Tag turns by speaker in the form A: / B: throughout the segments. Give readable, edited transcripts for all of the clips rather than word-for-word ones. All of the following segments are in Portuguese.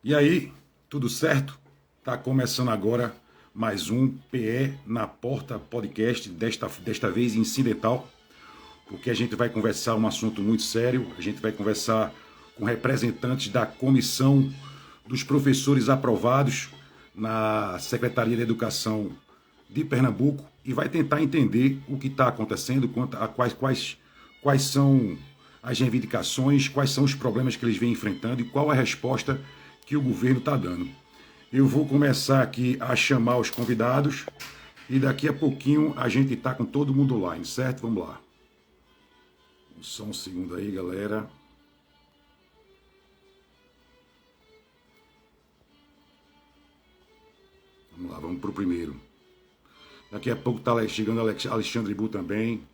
A: E aí, tudo certo? Tá começando agora mais um PE na Porta podcast, desta vez incidental, porque a gente vai conversar um assunto muito sério, a gente vai conversar com representantes da comissão dos professores aprovados na Secretaria de Educação de Pernambuco e vai tentar entender o que está acontecendo, quanto a quais são as reivindicações, quais são os problemas que eles vêm enfrentando e qual a resposta que o governo está dando. Eu vou começar aqui a chamar os convidados e daqui a pouquinho a gente está com todo mundo online, certo? Vamos lá. Só um segundo aí, galera. Vamos lá, vamos para o primeiro. Daqui a pouco está chegando Alexandre Bu também.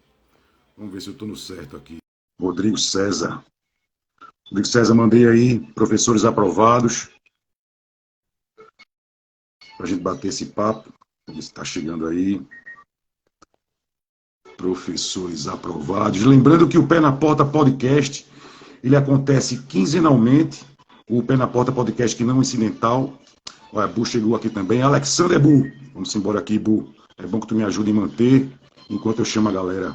A: Vamos ver se eu estou no certo aqui. Rodrigo César. Rodrigo César, mandei aí, professores aprovados, para a gente bater esse papo. Está chegando aí. Professores aprovados. Lembrando que o Pé na Porta Podcast, ele acontece quinzenalmente. O Pé na Porta Podcast que não é incidental. Olha, Bu chegou aqui também. Alexander Bu. Vamos embora aqui, Bu. É bom que tu me ajude a manter, enquanto eu chamo a galera.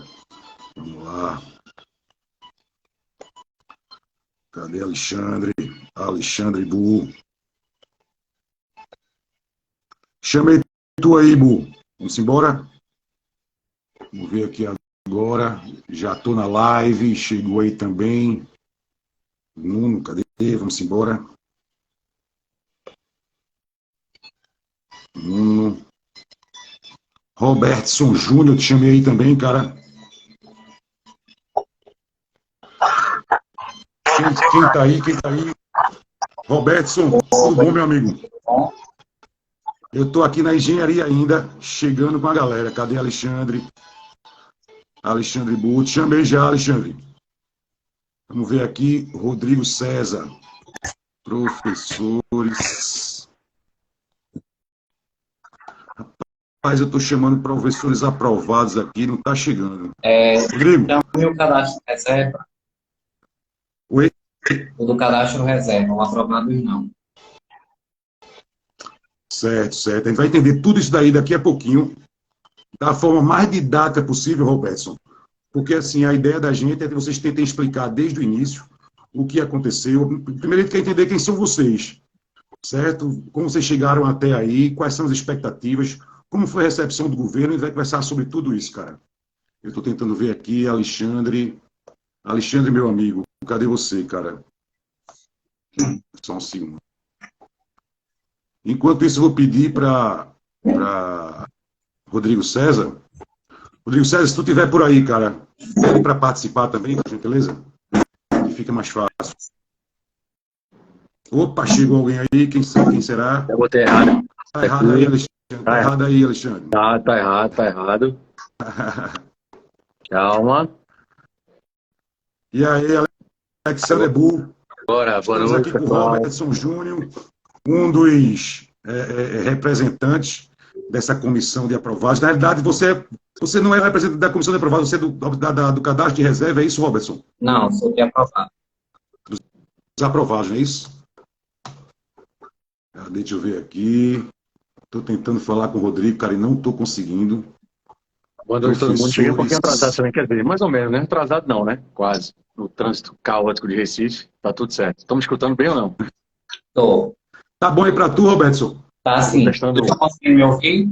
A: Vamos lá. Cadê Alexandre? Alexandre Bu. Chamei tu aí, Bu. Vamos embora? Vamos ver aqui agora. Já estou na live. Chegou aí também. Nuno, cadê? Vamos embora. Nuno. Robertson Júnior, te chamei aí também, cara. Quem tá aí? Quem tá aí? Robertson, tudo bom, meu amigo? Eu tô aqui na engenharia ainda, chegando com a galera. Cadê Alexandre? Alexandre Butt. Chamei já, Alexandre. Vamos ver aqui, Rodrigo César. Professores. Rapaz, eu tô chamando professores aprovados aqui, não tá chegando. Rodrigo.
B: Chame o cadastro reserva,
A: Oi?
B: o do cadastro reserva, o aprovado não.
A: Certo, certo. A gente vai entender tudo isso daí daqui a pouquinho, da forma mais didática possível, Robertson. Porque, assim, a ideia da gente é que vocês tentem explicar desde o início o que aconteceu. Primeiro, a gente quer entender quem são vocês, certo? Como vocês chegaram até aí, quais são as expectativas, como foi a recepção do governo, a gente vai conversar sobre tudo isso, cara. Eu estou tentando ver aqui, Alexandre. Alexandre, meu amigo, cadê você, cara? Só um segundo. Enquanto isso, eu vou pedir para Rodrigo César. Rodrigo César, se tu estiver por aí, cara, pede para participar também, por gentileza, que fica mais fácil. Opa, chegou alguém aí, quem será?
C: Eu botei errado.
A: Tá errado aí, Alexandre. Tá errado aí, Alexandre.
C: Tá errado, tá errado. Calma.
A: E aí, Alexandre Bu.
C: Boa
A: Estamos
C: noite,
A: aqui com o
C: pessoal.
A: Robertson Júnior, um dos representantes dessa comissão de aprovados. Na realidade, você não é representante da comissão de aprovados, você é do cadastro de reserva, é isso, Robertson?
B: Não, sou de aprovado.
A: Dos aprovados, não é isso? Deixa eu ver aqui. Estou tentando falar com o Rodrigo, cara, e não estou conseguindo.
C: Boa noite, todo mundo. Cheguei um pouquinho atrasado também, quer dizer, mais ou menos, né? Atrasado não, né? Quase. No trânsito caótico de Recife, tá tudo certo. Estamos escutando bem ou não?
B: Tô.
A: Tá bom aí para tu, Robertson?
B: Tá sim.
C: Testando.
B: Tu tá conseguindo me ouvir?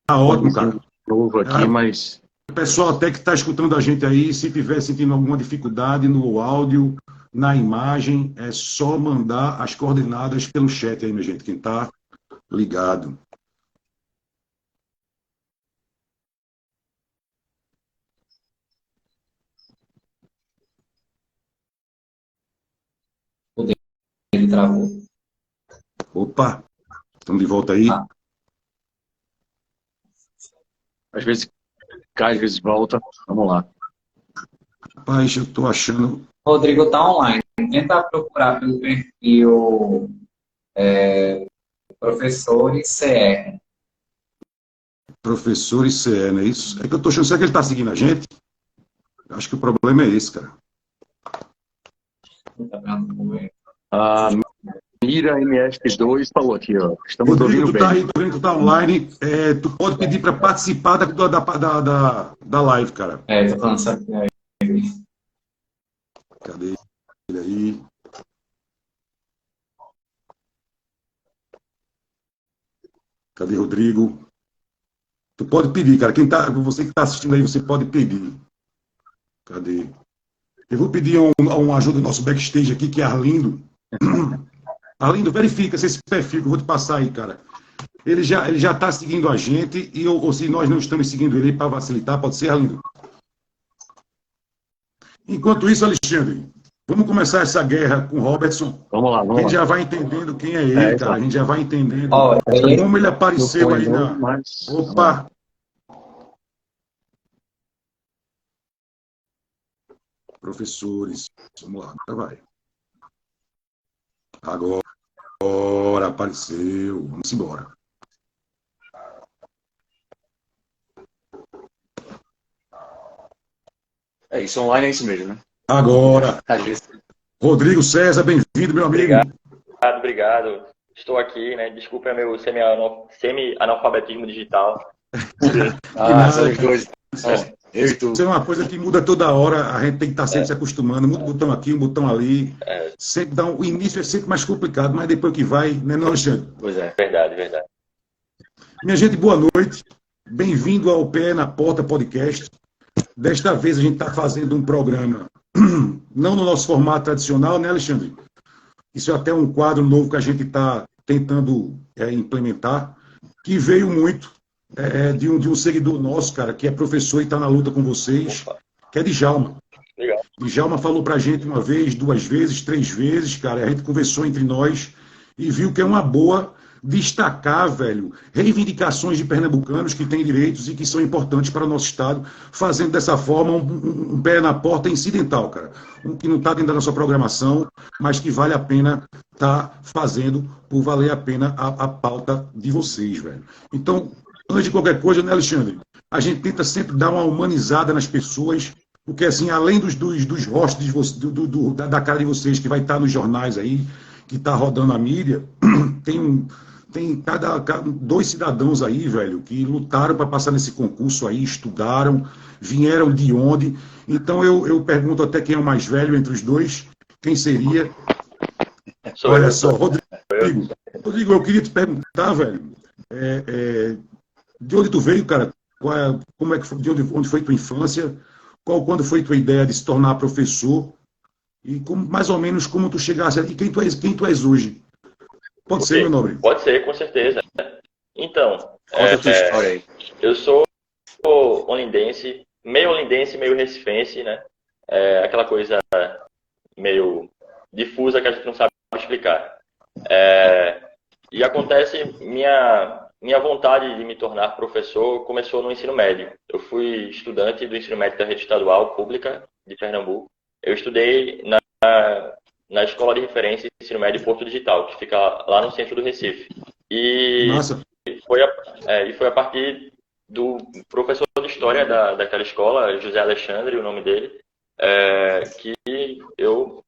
A: Tá ótimo, cara.
C: Novo aqui, mas...
A: O pessoal até que está escutando a gente aí, se tiver sentindo alguma dificuldade no áudio, na imagem, é só mandar as coordenadas pelo chat aí, minha gente, quem está ligado.
B: Ele travou.
A: Opa, estamos de volta aí.
B: Ah.
C: Às vezes cai, às vezes volta. Vamos lá.
A: Rapaz, eu estou achando...
B: Rodrigo tá online. Tenta procurar pelo perfil professores CR.
A: Professor ICE, não é isso? É que eu estou achando, será que ele está seguindo a gente? Eu acho que o problema é esse, cara.
C: A Mira MS2 falou aqui, ó. Estamos
A: Rodrigo,
C: ouvindo
A: tu tá
C: bem.
A: aí, tu tá online. Tu pode pedir para participar da live, cara.
B: Tô falando sabe?
A: Cadê ele aí? Cadê Rodrigo? Tu pode pedir, cara. Você que tá assistindo aí, você pode pedir. Cadê? Eu vou pedir uma ajuda do nosso backstage aqui, que é Arlindo. Arlindo, verifica se esse perfil que eu vou te passar aí, cara. Ele já tá seguindo a gente, ou se nós não estamos seguindo ele para facilitar, pode ser, Arlindo? Enquanto isso, Alexandre, vamos começar essa guerra com o Robertson.
C: Vamos lá,
A: A
C: vamos
A: gente
C: lá.
A: já vai entendendo quem é ele, cara. A gente já vai entendendo
B: Ele
A: como ele apareceu aí na...
C: Mas...
A: Opa! Professores, vamos lá, agora vai. Agora apareceu, vamos embora.
C: É isso, online é isso mesmo, né?
A: Agora,
C: Às vezes.
A: Rodrigo César, bem-vindo, meu amigo.
D: Obrigado. Estou aqui, né? Desculpa meu semi-analfabetismo digital.
C: São os dois. Eu e tu.
A: Isso é uma coisa que muda toda hora, a gente tem que estar sempre se acostumando. Muda um botão aqui, um botão ali. Sempre o início é sempre mais complicado, mas depois que vai, né, não, Alexandre?
C: Pois é.
D: Verdade.
A: Minha gente, boa noite. Bem-vindo ao Pé na Porta Podcast. Desta vez a gente está fazendo um programa, não no nosso formato tradicional, né, Alexandre? Isso é até um quadro novo que a gente está tentando implementar, que veio muito de um seguidor nosso, cara, que é professor e está na luta com vocês, que é Djalma.
D: Legal.
A: Djalma falou para a gente uma vez, duas vezes, três vezes, cara, a gente conversou entre nós e viu que é uma boa destacar, velho, reivindicações de pernambucanos que têm direitos e que são importantes para o nosso Estado, fazendo dessa forma um pé na porta incidental, cara. Um que não está dentro da nossa programação, mas que vale a pena estar fazendo por valer a pena a pauta de vocês, velho. Então, antes de qualquer coisa, né, Alexandre? A gente tenta sempre dar uma humanizada nas pessoas, porque, assim, além dos rostos da cara de vocês, que vai estar nos jornais aí, que está rodando a mídia, tem dois cidadãos aí, velho, que lutaram para passar nesse concurso aí, estudaram, vieram de onde. Então eu pergunto até quem é o mais velho entre os dois, quem seria? Olha só, Rodrigo, eu queria te perguntar, velho, de onde tu veio, cara? Como é que foi, onde foi tua infância? Quando foi tua ideia de se tornar professor? E mais ou menos como tu chegasse e quem tu és hoje? Pode ser, meu nobre?
D: Pode ser, com certeza. Então,
C: Conta a tua história aí.
D: Eu sou olindense, meio recifense, né? Aquela coisa meio difusa que a gente não sabe explicar. E acontece, minha vontade de me tornar professor começou no ensino médio. Eu fui estudante do ensino médio da rede estadual pública de Pernambuco. Eu estudei na escola de referência de ensino médio Porto Digital, que fica lá no centro do Recife. E foi a partir do professor de história daquela escola, José Alexandre, o nome dele, que eu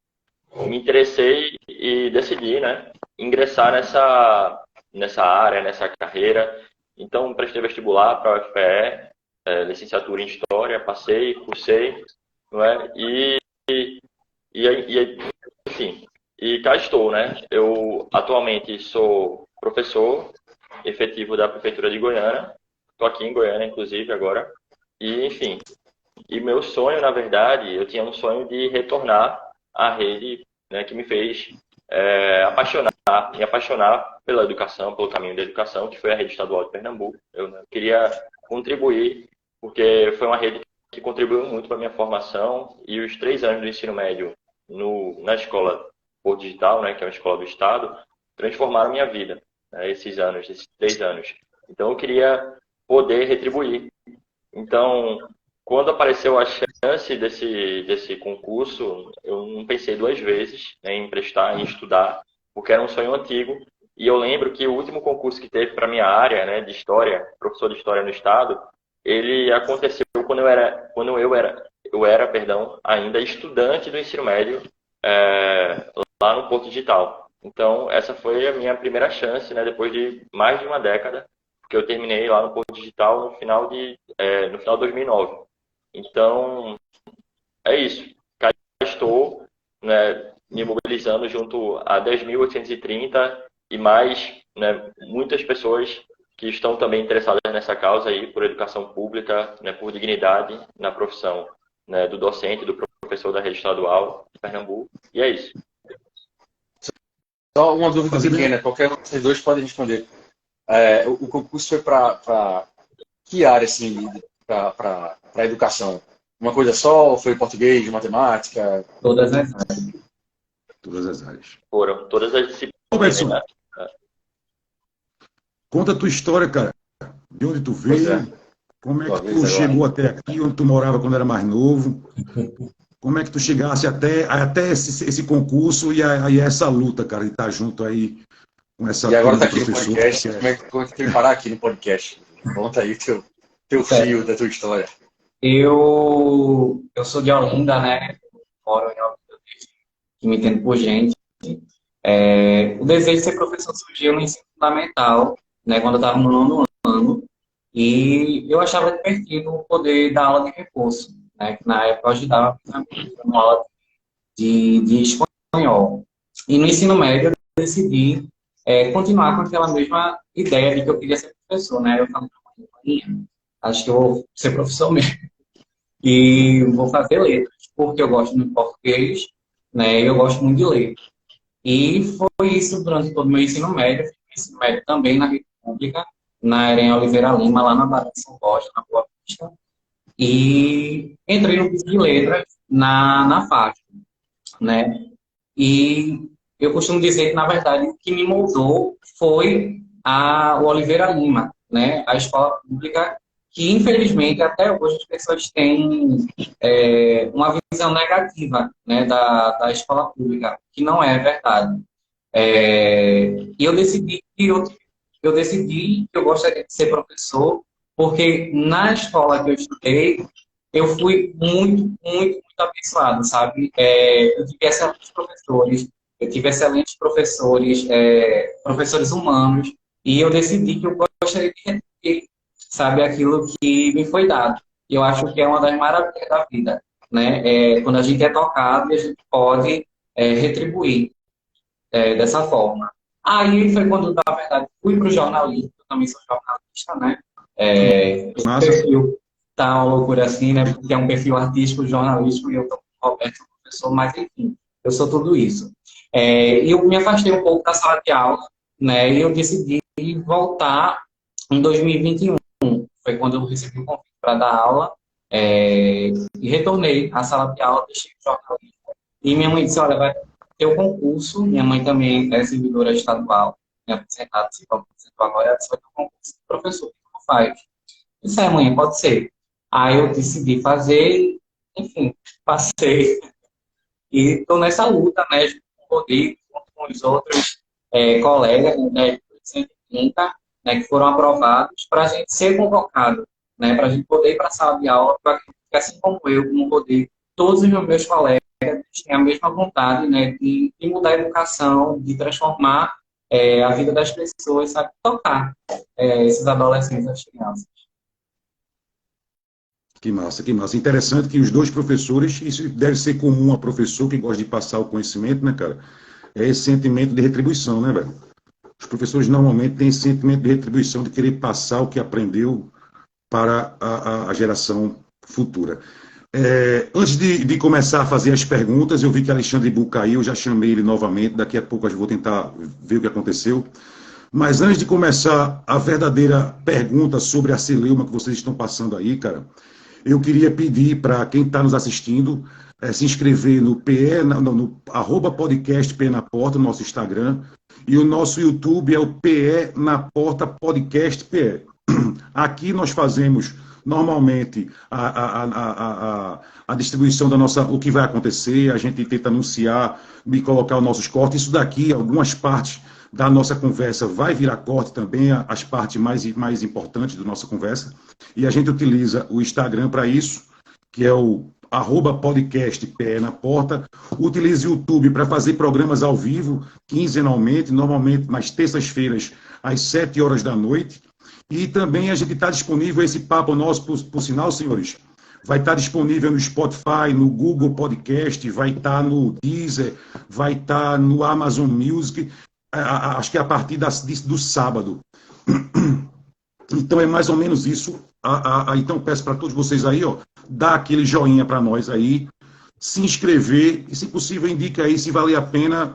D: me interessei e decidi, né, ingressar nessa área, nessa carreira. Então, prestei vestibular para a UFPE, licenciatura em História, passei, cursei, não é? Enfim, e cá estou, né? Eu atualmente sou professor efetivo da Prefeitura de Goiânia, estou aqui em Goiânia, inclusive, agora, e enfim, e meu sonho, na verdade, eu tinha um sonho de retornar à rede, né, que me fez me apaixonar pela educação, pelo caminho da educação, que foi a rede estadual de Pernambuco. Eu queria contribuir, porque foi uma rede que contribuiu muito para a minha formação, e os 3 anos do ensino médio na escola Porto Digital, né, que é uma escola do Estado, transformaram minha vida, né, esses 3 anos. Então eu queria poder retribuir. Então, quando apareceu a chance desse concurso, eu não pensei 2 vezes, né, em prestar, em estudar, porque era um sonho antigo. E eu lembro que o último concurso que teve para minha área, né, de história, professor de história no Estado, ele aconteceu quando eu era ainda estudante do ensino médio, lá no Porto Digital. Então, essa foi a minha primeira chance, né? Depois de mais de uma década, porque eu terminei lá no Porto Digital no final de 2009. Então, é isso. Cá estou, né, me mobilizando junto a 10.830 e mais, né, muitas pessoas que estão também interessadas nessa causa aí, por educação pública, né, por dignidade na profissão, né, do docente, do professor da rede estadual de Pernambuco. E é isso.
E: Só uma dúvida pequena, qualquer um desses dois pode responder. O concurso foi para que área, assim, para a educação? Uma coisa só, ou foi português, matemática?
B: Todas as áreas.
A: Todas as áreas.
D: Foram todas as disciplinas.
A: Robertson,
D: Né?
A: conta a tua história, cara. De onde tu veio, como é que tu chegou até aqui, onde tu morava quando era mais novo, como é que tu chegasse até esse concurso e aí essa luta, cara, de estar junto aí com essa
E: E agora tá aqui no
A: professor,
E: podcast, como é que tu veio parar aqui no podcast? Conta aí teu fio da tua história.
B: Eu sou de Olinda, né? Moro em Olinda, que me entendo por gente. O desejo de ser professor surgiu no ensino fundamental, né? Quando eu estava no 9º ano. E eu achava divertido poder dar aula de reforço, né? Que na época eu ajudava uma aula de espanhol. E no ensino médio eu decidi continuar com aquela mesma ideia de que eu queria ser professor, né? Eu falei, acho que eu vou ser professor mesmo. E vou fazer letras, porque eu gosto muito de português, né? E eu gosto muito de ler. E foi isso durante todo o meu ensino médio. Ensino médio também na rede pública, na Arena Oliveira Lima, lá na Barra de São Borja, na Boa Vista. E entrei no curso de letras na FAC, né? E eu costumo dizer que, na verdade, o que me moldou foi o Oliveira Lima, né? A escola pública que, infelizmente, até hoje as pessoas têm uma visão negativa, né, da escola pública, que não é verdade. E eu decidi que eu gostaria de ser professor, porque na escola que eu estudei, eu fui muito, muito, muito abençoado, sabe? Eu tive excelentes professores, professores humanos, e eu decidi que eu gostaria de retribuir, sabe, aquilo que me foi dado. E eu acho que é uma das maravilhas da vida, né? Quando a gente é tocado e a gente pode retribuir dessa forma. Aí foi quando, na verdade, fui para o jornalismo, eu também sou jornalista, né? O perfil tá uma loucura assim, né? Porque é um perfil artístico, jornalístico, e eu estou com o Roberto, professor, mas enfim, eu sou tudo isso. E eu me afastei um pouco da sala de aula, né? E eu decidi voltar em 2021. Foi quando eu recebi o convite para dar aula, e retornei à sala de aula, deixei o jornalismo. E minha mãe disse, olha, vai ter o concurso, minha mãe também é servidora estadual, minha aposentada, se for agora, ela disse, vai ter o concurso de professor, o que tu faz? Eu disse, mãe, pode ser. Aí eu decidi fazer, enfim, passei. E estou nessa luta, né, junto com o Rodrigo, junto com os outros colegas, né, 130, né, que foram aprovados, para a gente ser convocado, né, para a gente poder ir para a sala de aula, para que, assim como eu, como o Rodrigo, todos os meus colegas têm a mesma vontade, né, de mudar a educação, de transformar a vida das pessoas, sabe, tocar esses adolescentes, as crianças.
A: Que massa, que massa. Interessante que os dois professores, isso deve ser comum a professor que gosta de passar o conhecimento, né, cara? É esse sentimento de retribuição, né, velho? Os professores normalmente têm esse sentimento de retribuição, de querer passar o que aprendeu para a geração futura. Antes de começar a fazer as perguntas, eu vi que Alexandre Bu caiu, eu já chamei ele novamente, daqui a pouco eu vou tentar ver o que aconteceu. Mas antes de começar a verdadeira pergunta sobre a celeuma que vocês estão passando aí, cara, eu queria pedir para quem está nos assistindo se inscrever no @podcast PE na Porta, no nosso Instagram, e o nosso YouTube é o PE na Porta Podcast PE. Aqui nós fazemos normalmente a distribuição da nossa, o que vai acontecer, a gente tenta anunciar e colocar os nossos cortes. Isso daqui, algumas partes da nossa conversa vai virar corte também, as partes mais importantes da nossa conversa. E a gente utiliza o Instagram para isso, que é o @podcast PE na Porta. Utilize o YouTube para fazer programas ao vivo, quinzenalmente, normalmente nas terças-feiras, às 7 horas da noite. E também a gente está disponível, esse papo nosso, por sinal, senhores, vai estar disponível no Spotify, no Google Podcast, vai estar no Deezer, vai estar no Amazon Music, acho que a partir do sábado. Então é mais ou menos isso. Então peço para todos vocês aí, ó, dar aquele joinha para nós aí, se inscrever e, se possível, indica aí se valer a pena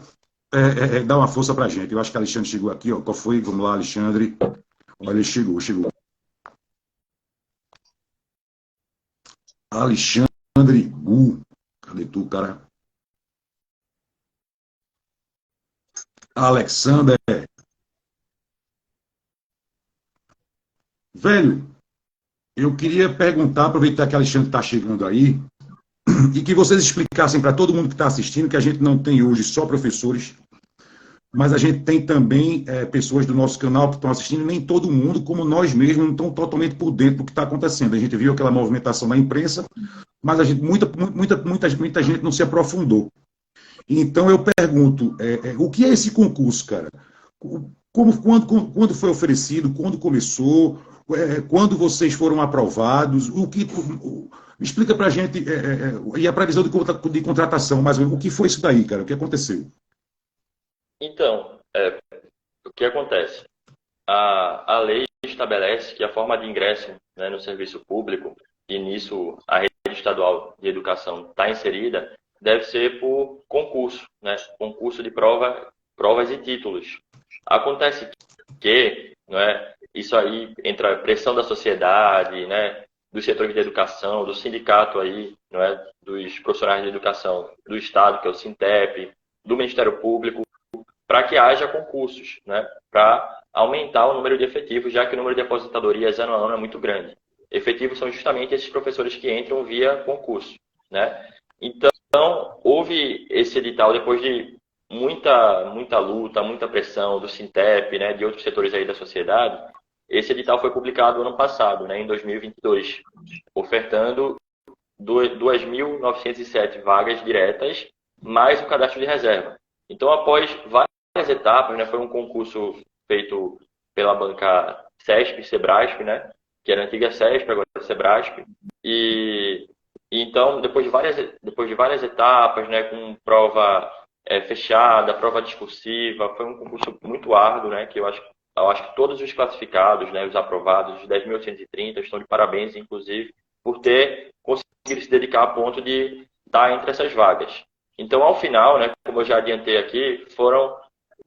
A: dar uma força para a gente. Eu acho que o Alexandre chegou aqui, ó. Qual foi? Vamos lá, Alexandre. Olha, ele chegou. Alexandre Gu. Cadê tu, cara? Alexander. Velho, eu queria perguntar, aproveitar que a Alexandre está chegando aí, e que vocês explicassem para todo mundo que está assistindo que a gente não tem hoje só professores, mas a gente tem também pessoas do nosso canal que estão assistindo, nem todo mundo, como nós mesmos, não estão totalmente por dentro do que está acontecendo. A gente viu aquela movimentação na imprensa, mas muita gente não se aprofundou. Então eu pergunto, o que é esse concurso, cara? Quando foi oferecido? Quando começou? Quando vocês foram aprovados? Explica para a gente, e a previsão de contratação, mas o que foi isso daí, cara? O que aconteceu?
D: Então, o que acontece? A lei estabelece que a forma de ingresso, né, no serviço público, e nisso a rede estadual de educação está inserida, deve ser por concurso, né? Concurso de provas e títulos. Acontece que, né, isso aí entra a pressão da sociedade, né, dos setores de educação, do sindicato aí, né, dos profissionais de educação do Estado, que é o Sintep, do Ministério Público, para que haja concursos, né, para aumentar o número de efetivos, já que o número de aposentadorias ano a ano é muito grande. Efetivos são justamente esses professores que entram via concurso, né? Então, houve esse edital depois de muita luta, muita pressão do Sintep, né, de outros setores aí da sociedade. Esse edital foi publicado ano passado, né, em 2022, ofertando 2.907 vagas diretas, mais o cadastro de reserva. Então, após várias etapas, né, foi um concurso feito pela banca CESP, Sebrasp, né, que era a antiga CESP, agora é Sebrasp, e então, depois de várias etapas, né, com prova fechada, prova discursiva, foi um concurso muito árduo, né, que eu acho que todos os classificados, né, os aprovados, os 10.830, estão de parabéns, inclusive, por ter conseguido se dedicar a ponto de estar entre essas vagas. Então, ao final, né, como eu já adiantei aqui, foram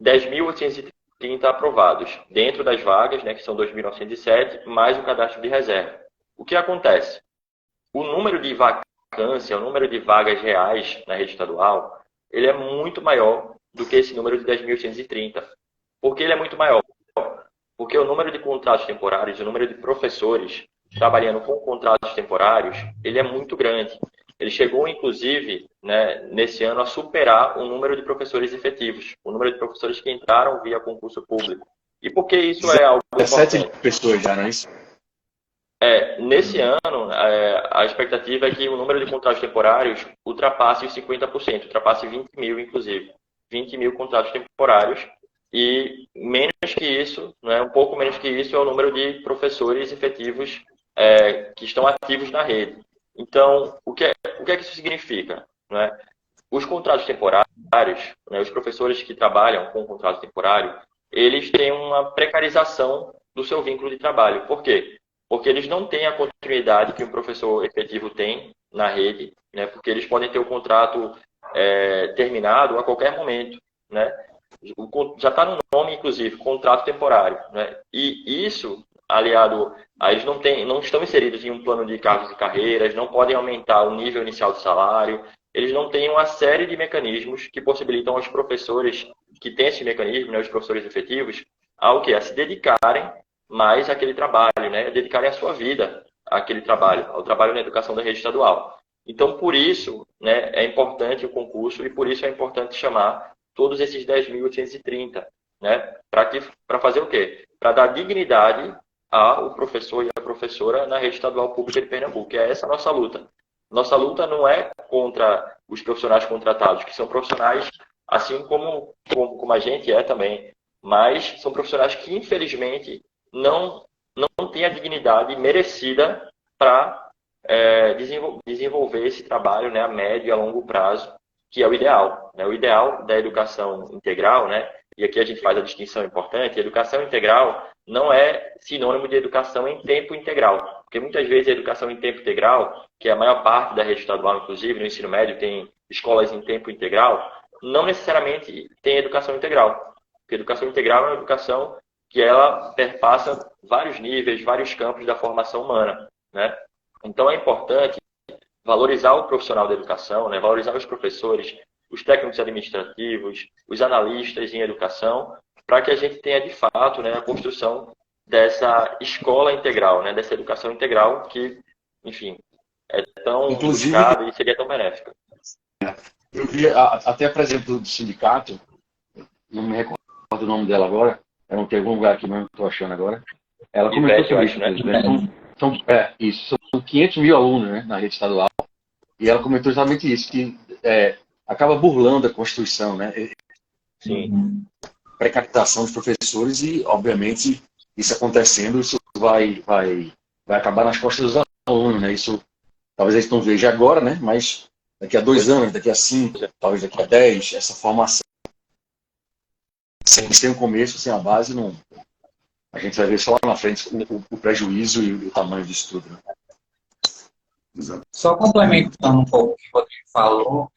D: 10.830 aprovados, dentro das vagas, né, que são 2.907, mais o cadastro de reserva. O que acontece? O número de vacância, o número de vagas reais na rede estadual, ele é muito maior do que esse número de 10.830. Por que ele é muito maior? Porque o número de contratos temporários, o número de professores trabalhando com contratos temporários, ele é muito grande. Ele chegou, inclusive, né, nesse ano, a superar o número de professores efetivos, o número de professores que entraram via concurso público. E por que isso é algo importante?
E: 17 pessoas já, não é isso?
D: Nesse ano, a expectativa é que o número de contratos temporários ultrapasse os 50%, ultrapasse 20 mil, inclusive. 20 mil contratos temporários. E menos que isso, né, um pouco menos que isso, é o número de professores efetivos que estão ativos na rede. Então, o que é que isso significa? Né? Os contratos temporários, né, os professores que trabalham com contrato temporário, eles têm uma precarização do seu vínculo de trabalho. Por quê? Porque eles não têm a continuidade que um professor efetivo tem na rede, né? Porque eles podem ter o contrato terminado a qualquer momento, né? Já está no nome, inclusive, contrato temporário, né? E isso, aliado a eles não estão inseridos em um plano de cargos e carreiras, não podem aumentar o nível inicial do salário, eles não têm uma série de mecanismos que possibilitam aos professores que têm esse mecanismo, né, os professores efetivos, ao quê? A se dedicarem mais àquele trabalho, né? Dedicarem a sua vida àquele trabalho, ao trabalho na educação da rede estadual. Então, por isso, né, é importante o concurso e por isso é importante chamar todos esses 10.830, né? Para fazer o quê? Para dar dignidade ao professor e à professora na rede estadual pública de Pernambuco. E é essa a nossa luta. Nossa luta não é contra os profissionais contratados, que são profissionais assim como a gente é também, mas são profissionais que, infelizmente, não têm a dignidade merecida para desenvolver esse trabalho, né, a médio e a longo prazo, que é o ideal. Né? O ideal da educação integral, né, e aqui a gente faz a distinção importante, a educação integral não é sinônimo de educação em tempo integral, porque muitas vezes a educação em tempo integral, que é a maior parte da rede estadual, inclusive, no ensino médio tem escolas em tempo integral, não necessariamente tem educação integral, porque educação integral é uma educação que ela perpassa vários níveis, vários campos da formação humana, né? Então é importante valorizar o profissional da educação, né? Valorizar os professores, os técnicos administrativos, os analistas em educação, para que a gente tenha de fato, né, a construção dessa escola integral, né, dessa educação integral que, enfim, é tão buscada e seria tão benéfica.
E: Eu vi até a presidente do sindicato, não me recordo o nome dela agora, ela não tem algum lugar aqui, mas não estou achando agora. Ela comentou sobre isso, né? Isso, são 500 mil alunos, né, na rede estadual, e ela comentou exatamente isso, que acaba burlando a Constituição, né?
D: Sim.
E: Precarização dos professores e, obviamente, isso acontecendo, isso vai acabar nas costas dos alunos, né? Isso talvez eles não vejam agora, né? Mas daqui a 2 anos, daqui a 5, talvez daqui a 10, essa formação sem um começo, sem a base, não, a gente vai ver só lá na frente o prejuízo e o tamanho disso tudo. Né?
A: Exato.
B: Só complementando um pouco o que o Rodrigo falou,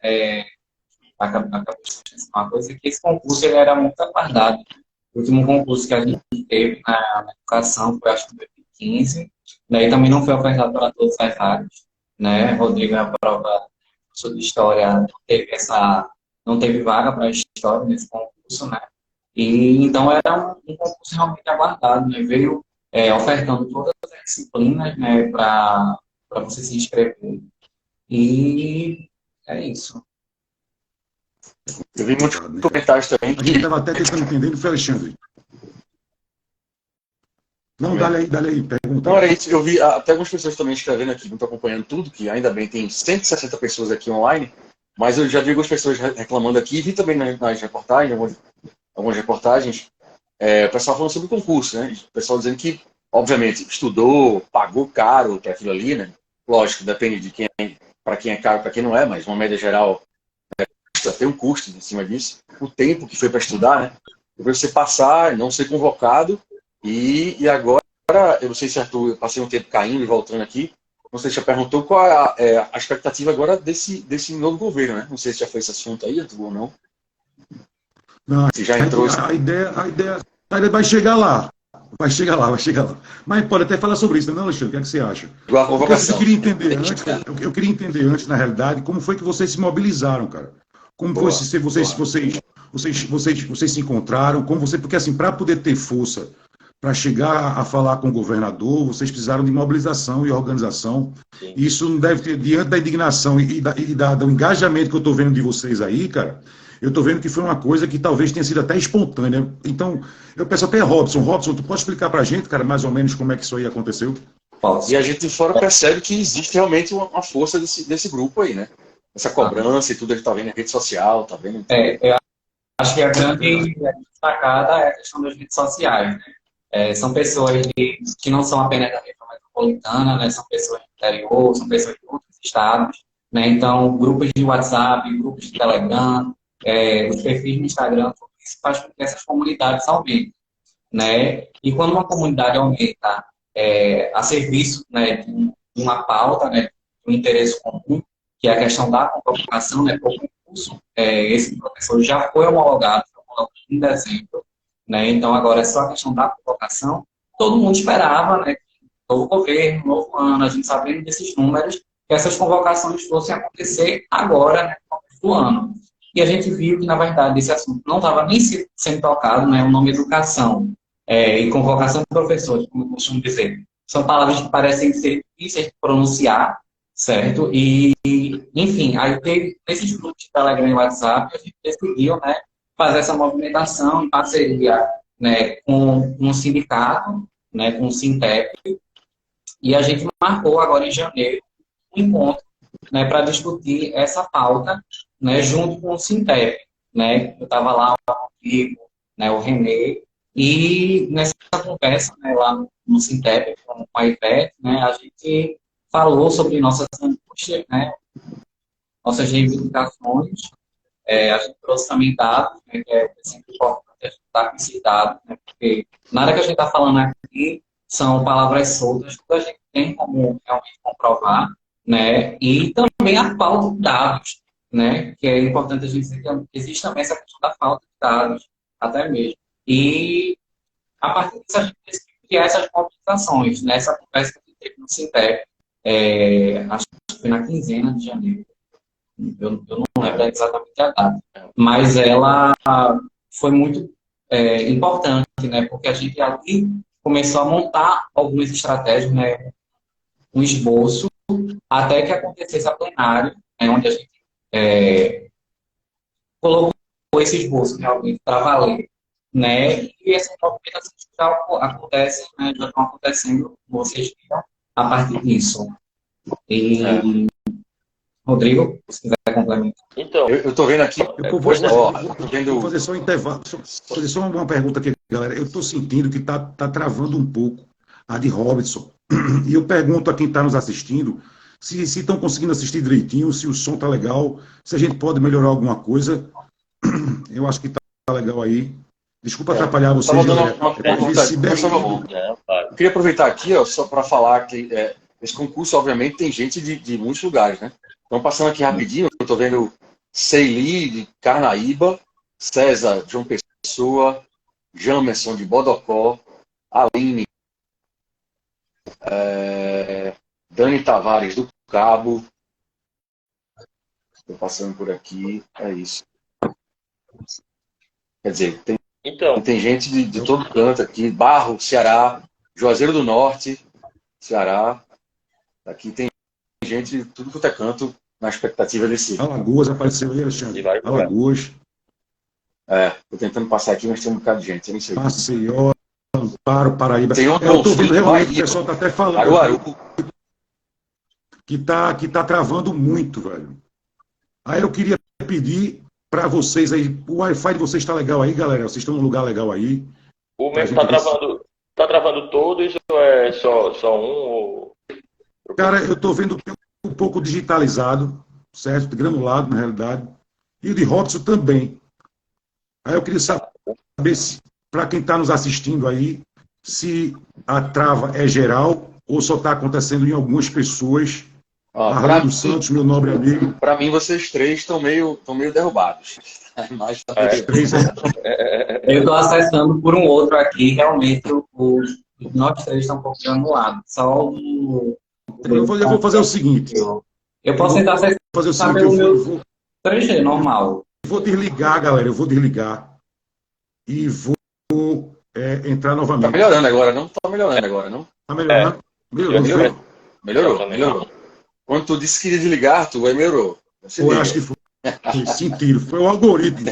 B: acabei de uma coisa, que esse concurso ele era muito aguardado. O último concurso que a gente teve na educação foi, acho que em 2015, daí também não foi ofertado para todas as áreas, né? Rodrigo é a prova de história, não teve vaga para história nesse concurso, né? E então era um concurso realmente aguardado, né? Veio ofertando todas as disciplinas, né, para você se inscrever. E é isso.
E: Eu vi muitos comentários também.
A: A gente estava até tentando entender, não foi, Alexandre? Não, dá-lhe aí, pergunta.
E: Não, era isso. Eu vi até algumas pessoas também escrevendo aqui, não estou acompanhando tudo, que ainda bem tem 160 pessoas aqui online, mas eu já vi algumas pessoas reclamando aqui, vi também nas reportagens, algumas reportagens, o pessoal falando sobre o concurso, né? O pessoal dizendo que, obviamente, estudou, pagou caro para aquilo ali, né? Lógico, depende de para quem é caro, para quem não é, mas uma média geral tem um custo em cima disso. O tempo que foi para estudar, né? Depois você passar, não ser convocado, e agora, eu não sei se Arthur, eu passei um tempo caindo e voltando aqui, não sei se já perguntou qual é a expectativa agora desse novo governo, né? Não sei se já foi esse assunto aí, Arthur, ou não.
A: Não,
E: se já entrou...
A: A ideia vai chegar lá. Vai chegar lá. Mas pode até falar sobre isso, não, Alexandre? O que é que você acha?
E: Igual a convocação.
A: Eu queria entender antes, na realidade, como foi que vocês se mobilizaram, cara. Como foi se vocês se encontraram, porque assim, para poder ter força para chegar a falar com o governador, vocês precisaram de mobilização e organização. Sim. Isso não deve ter, diante da indignação do engajamento que eu estou vendo de vocês aí, cara, eu estou vendo que foi uma coisa que talvez tenha sido até espontânea. Então, eu peço até Robson, tu pode explicar para a gente, cara, mais ou menos como é que isso aí aconteceu?
E: E a gente de fora percebe que existe realmente uma força desse grupo aí, né? Essa cobrança e tudo que está vendo na rede social, tá vendo?
B: Eu acho que a grande destacada é a questão das redes sociais, né? São pessoas que não são apenas da região metropolitana, né? São pessoas do interior, são pessoas de outros estados, né? Então, grupos de WhatsApp, grupos de Telegram, os perfis no Instagram, tudo isso faz com que essas comunidades aumentem, né? E quando uma comunidade aumenta a serviço, né, de uma pauta, né, de um interesse comum, que é a questão da convocação, né, para o concurso, esse professor já foi homologado em dezembro, né? Então agora é só a questão da convocação. Todo mundo esperava, né, novo governo, novo ano, a gente sabendo desses números, que essas convocações fossem acontecer agora, né, no começo do ano. E a gente viu que, na verdade, esse assunto não estava nem sendo tocado, né, o nome educação e convocação de professores, como eu costumo dizer. São palavras que parecem ser difíceis de pronunciar, certo? E, enfim, aí teve, nesses grupos de Telegram e WhatsApp, a gente decidiu, né, fazer essa movimentação em parceria, né, com um sindicato, né, com o Sintep, e a gente marcou agora em janeiro um encontro né, para discutir essa pauta, né, junto com o Sintep, né? Eu estava lá comigo, né, o Renê, e nessa conversa, né, lá no Sintep com a Ivete, né, a gente falou sobre nossas angústias, né, nossas reivindicações. A gente trouxe também dados, né, que é sempre importante a gente estar com esses dados, né, porque nada que a gente está falando aqui são palavras soltas, tudo a gente tem como realmente comprovar, né, e também a falta de dados, né, que é importante a gente dizer que existe também essa questão da falta de dados, até mesmo. E a partir disso a gente criar essas mobilizações, né, essa conversa que a gente teve no Sintep, acho que foi na quinzena de janeiro. Eu não lembro exatamente a data, mas ela foi muito importante, né? Porque a gente ali começou a montar algumas estratégias, né? Um esboço, até que acontecesse a plenária, né? Onde a gente colocou esse esboço realmente para valer, né? E essas movimentações já acontecem, né? Já estão acontecendo, como vocês viram, a partir disso. E Rodrigo, se quiser complementar.
D: Então,
E: Eu estou vendo aqui.
A: Eu vou fazer só um intervalo, fazer só uma pergunta aqui, galera. Eu estou sentindo que tá travando um pouco a de Robinson. E eu pergunto a quem está nos assistindo se estão conseguindo assistir direitinho, se o som está legal, se a gente pode melhorar alguma coisa. Eu acho que está legal aí. Desculpa atrapalhar vocês, galera.
E: Eu queria aproveitar aqui, ó, só para falar que esse concurso, obviamente, tem gente de muitos lugares, né? Então, passando aqui rapidinho, eu estou vendo Ceili, de Carnaíba, César, João Pessoa, Jamerson, de Bodocó, Aline, Dani Tavares, do Cabo. Estou passando por aqui, é isso. Quer dizer, tem gente de todo canto aqui, Barro, Ceará, Juazeiro do Norte, Ceará. Aqui tem gente de tudo quanto é canto na expectativa desse.
A: Alagoas apareceu aí, Alexandre. Alagoas.
E: Tô tentando passar aqui, mas tem um bocado de gente. Eu não sei.
A: Maceió, Amparo, Paraíba.
E: Tem
A: Eu estou vendo realmente, o pessoal está até falando.
E: Caruaru.
A: Que tá travando muito, velho. Aí eu queria pedir para vocês aí, o Wi-Fi de vocês está legal aí, galera? Vocês estão num lugar legal aí?
D: O meu tá travando todos ou é só um? Ou...
A: Cara, eu estou vendo um pouco digitalizado, certo? Granulado, na realidade. E o de Robson também. Aí eu queria saber se, para quem está nos assistindo aí, se a trava é geral ou só está acontecendo em algumas pessoas. Arlindo Santos, meu nobre amigo.
E: Para mim, vocês três estão meio derrubados. Mas
B: Eu estou acessando por um outro aqui, realmente nós três estão um pouco granulados. Só o...
A: Eu vou fazer o seguinte.
B: Eu posso tentar acessar pelo meu 3G normal.
A: Vou desligar, galera. Eu vou desligar. E vou entrar novamente.
E: Tá melhorando agora, não? Tá melhorando agora, não?
A: Tá melhorando?
E: Melhorou. Quando tu disse que ia desligar, tu aí melhorou.
A: Eu acho que foi. Sentiram. Foi o algoritmo.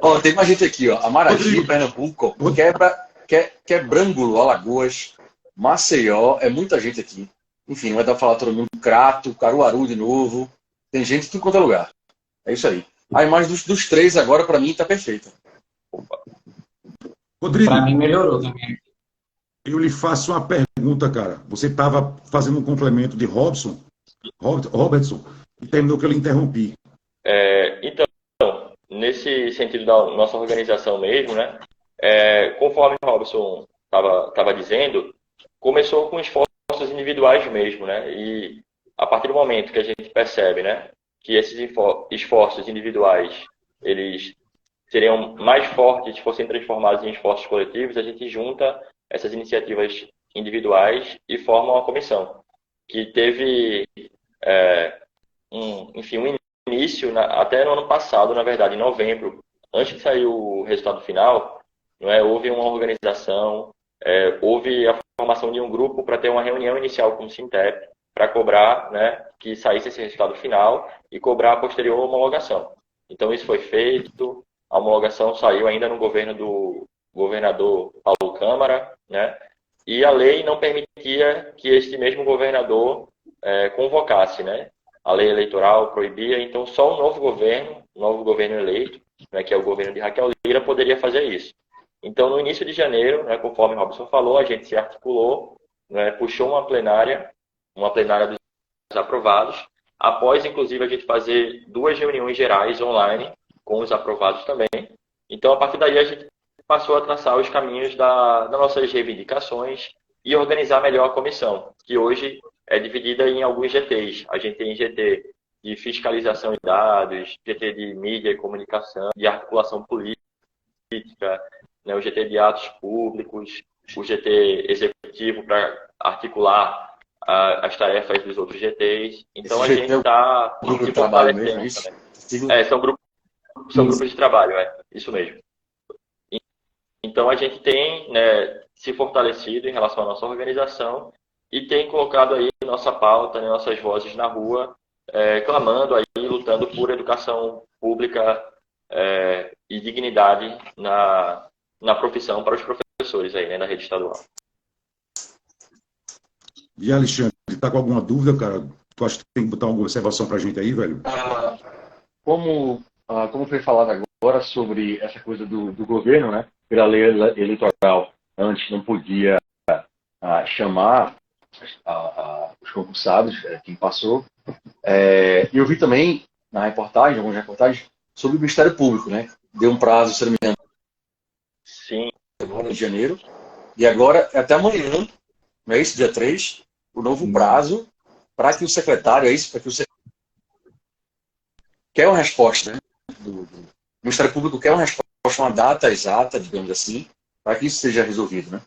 E: Ó, tem mais gente aqui, ó. Amaragi, Pernambuco, Quebrangulo, Alagoas, Maceió, é muita gente aqui. Enfim, não vai dar pra falar todo mundo. Crato, Caruaru de novo. Tem gente de tudo quanto é lugar. É isso aí. A imagem dos três agora, pra mim, tá perfeita.
A: Rodrigo.
B: Pra mim melhorou também.
A: Eu lhe faço uma pergunta, cara. Você estava fazendo um complemento de Robertson, e terminou que eu lhe interrompi.
D: Então, nesse sentido da nossa organização mesmo, né? Conforme o Robson estava dizendo, começou com esforços individuais mesmo, né? E a partir do momento que a gente percebe, né, que esses esforços individuais, eles seriam mais fortes se fossem transformados em esforços coletivos, a gente junta essas iniciativas individuais e forma uma comissão, que teve um início até no ano passado, na verdade, em novembro, antes de sair o resultado final, não é, houve uma organização, houve a formação de um grupo para ter uma reunião inicial com o Sintep, para cobrar, né, que saísse esse resultado final e cobrar a posterior homologação. Então isso foi feito, a homologação saiu ainda no governo do governador Paulo Câmara, né? E a lei não permitia que este mesmo governador convocasse, né? A lei eleitoral proibia, então só o novo governo eleito, né, que é o governo de Raquel Lira, poderia fazer isso. Então, no início de janeiro, né, conforme o Robson falou, a gente se articulou, né, puxou uma plenária dos aprovados, após, inclusive, a gente fazer 2 reuniões gerais online com os aprovados também. Então, a partir daí, a gente passou a traçar os caminhos das nossas reivindicações e organizar melhor a comissão, que hoje é dividida em alguns GTs. A gente tem GT de fiscalização de dados, GT de mídia e comunicação, de articulação política, né, o GT de atos públicos, o GT executivo para articular as tarefas dos outros GTs. Então, a gente está
E: grupo de trabalho mesmo, é isso?
D: São grupos de trabalho, isso mesmo. Então, a gente tem, né, se fortalecido em relação à nossa organização e tem colocado aí nossa pauta, né, nossas vozes na rua, clamando aí, lutando por educação pública e dignidade na profissão para os professores aí, né, na rede estadual.
A: E Alexandre, tá com alguma dúvida, cara? Tu acha que tem que botar alguma observação pra gente aí, velho?
E: Como foi falado agora sobre essa coisa do governo, né? Pela lei eleitoral, antes não podia chamar os concursados, quem passou. Eu vi também na reportagem, algumas reportagens, sobre o Ministério Público, né? Deu um prazo, se não me engano,
D: Sim.
E: de janeiro, e agora até amanhã, não é isso? Dia 3, o novo prazo para que o secretário, para que o secretário quer uma resposta, né? O Ministério Público quer uma resposta, uma data exata, digamos assim, para que isso seja resolvido, né?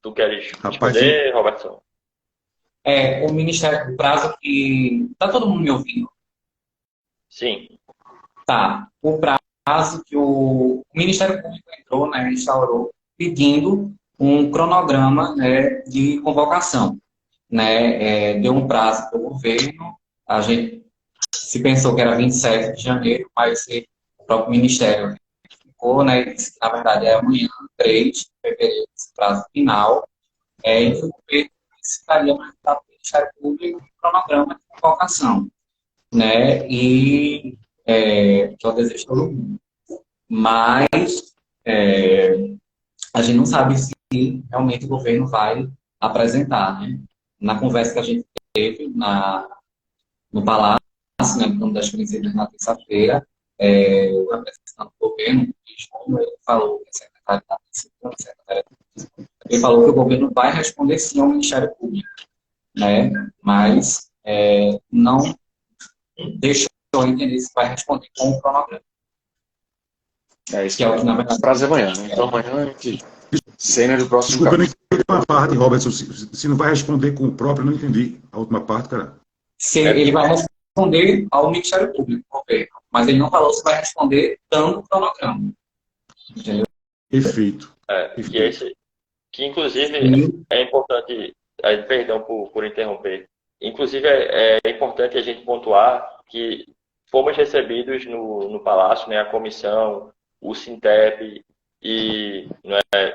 D: Tu queres responder, Robertson?
B: O Ministério, o prazo que... Tá todo mundo me ouvindo?
D: Sim.
B: Tá. O prazo que o Ministério Público entrou, né, instaurou, pedindo um cronograma, né, de convocação. Né, deu um prazo para o governo, a gente se pensou que era 27 de janeiro, mas o próprio Ministério ficou, né, disse que, na verdade, é amanhã, 3 de fevereiro, esse prazo final, e o governo estaria mais para o Ministério Público um cronograma de convocação. Né, que eu desejo todo mundo. Mas a gente não sabe se realmente o governo vai apresentar, né? Na conversa que a gente teve no Palácio, né, no Campo das Princesas, na terça-feira, o representante do governo, ele falou que ele falou que o governo vai responder sim ao Ministério Público, né? Mas não deixou entender se vai responder com o cronograma.
E: Isso que é o que, na verdade, prazo é amanhã, né? Então, amanhã a gente... Cena do próximo.
A: Desculpa, eu não entendi a última parte, Robertson. Se não vai responder com o próprio, eu não entendi a última parte, cara.
B: Ele vai responder ao Ministério Público, mas ele não falou se vai responder dando o cronograma. Entendeu?
A: Perfeito.
D: Que inclusive é importante, perdão por interromper, inclusive é importante a gente pontuar que fomos recebidos no Palácio, né, a comissão, o Sintep e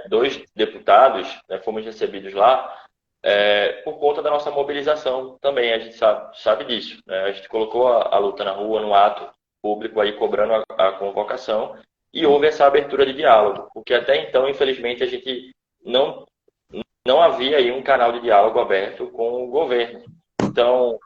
D: 2 deputados, né, fomos recebidos lá por conta da nossa mobilização também, a gente sabe disso. Né? A gente colocou a luta na rua, no ato público, aí cobrando a convocação, e houve essa abertura de diálogo, porque até então, infelizmente, a gente não havia aí um canal de diálogo aberto com o governo. Então,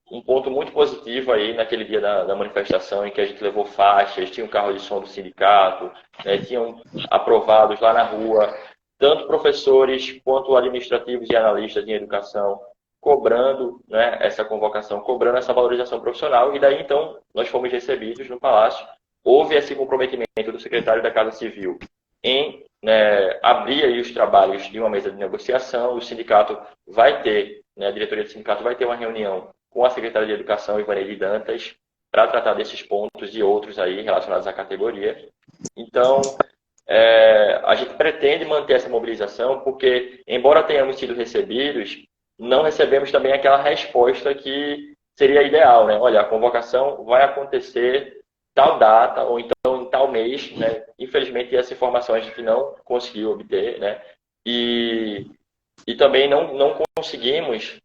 D: um ponto muito positivo aí naquele dia da manifestação, em que a gente levou faixas, tinha um carro de som do sindicato, né, tinham aprovados lá na rua, tanto professores quanto administrativos e analistas em educação, cobrando, né, essa convocação, cobrando essa valorização profissional, e daí então nós fomos recebidos no Palácio. Houve esse comprometimento do secretário da Casa Civil em abrir aí os trabalhos de uma mesa de negociação. O sindicato vai ter, né, a diretoria do sindicato vai ter uma reunião com a secretária de Educação, Ivaneide Dantas, para tratar desses pontos e outros aí relacionados à categoria. Então, a gente pretende manter essa mobilização, porque, embora tenhamos sido recebidos, não recebemos também aquela resposta que seria ideal, né? Olha, a convocação vai acontecer tal data, ou então em tal mês, né? Infelizmente, essa informação a gente não conseguiu obter, né? E e também não conseguimos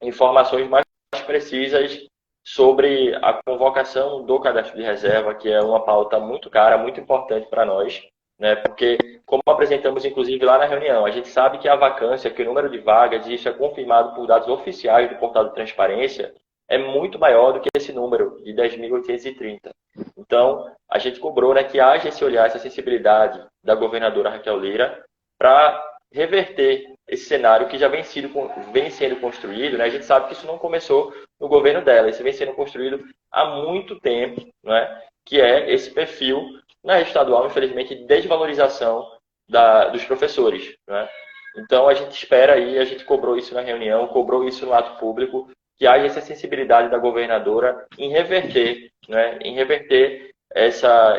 D: informações mais precisas sobre a convocação do cadastro de reserva, que é uma pauta muito cara, muito importante para nós, né? Porque, como apresentamos inclusive lá na reunião, a gente sabe que a vacância, que o número de vagas, e isso é confirmado por dados oficiais do portal de transparência, é muito maior do que esse número de 10.830. Então, a gente cobrou, né, que haja esse olhar, essa sensibilidade da governadora Raquel Lira para reverter esse cenário que já vem sendo construído, né? A gente sabe que isso não começou no governo dela, isso vem sendo construído há muito tempo, né? Que é esse perfil na rede estadual, infelizmente, de desvalorização dos professores, né? Então, a gente espera aí, a gente cobrou isso na reunião, cobrou isso no ato público, que haja essa sensibilidade da governadora em reverter, né? Em reverter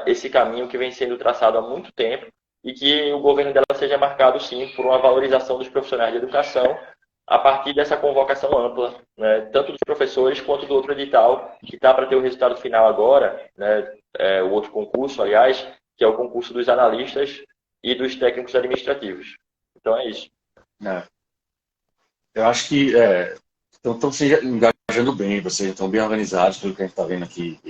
D: esse caminho que vem sendo traçado há muito tempo, e que o governo dela seja marcado, sim, por uma valorização dos profissionais de educação a partir dessa convocação ampla, né, tanto dos professores quanto do outro edital, que está para ter o resultado final agora, né, o outro concurso, aliás, que é o concurso dos analistas e dos técnicos administrativos. Então é isso.
E: Eu acho que estão se engajando bem, vocês estão bem organizados, pelo que a gente está vendo aqui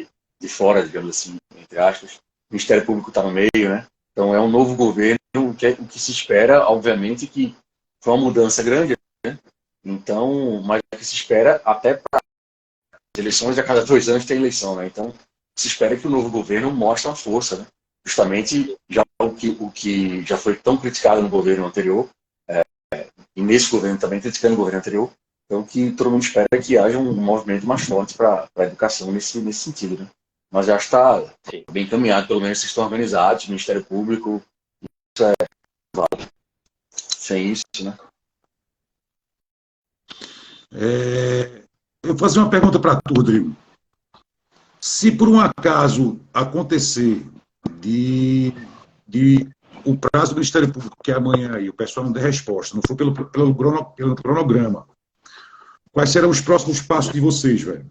E: de fora, digamos assim, entre aspas. O Ministério Público está no meio, né? Então, é um novo governo, o que se espera, obviamente, que foi uma mudança grande, né? Então, mas o que se espera até para as eleições, a cada 2 anos tem eleição, né? Então, se espera que o novo governo mostre uma força, né? Justamente o que já foi tão criticado no governo anterior, e nesse governo também criticando o governo anterior, então que todo mundo espera que haja um movimento mais forte para a educação nesse sentido, né? Mas já está bem encaminhado, pelo menos vocês estão organizados, Ministério Público, isso é válido. Sem isso, né?
A: Eu vou fazer uma pergunta para tu, Rodrigo. Se por um acaso acontecer de o prazo do Ministério Público, que é amanhã aí, o pessoal não der resposta, não for pelo cronograma, quais serão os próximos passos de vocês, velho?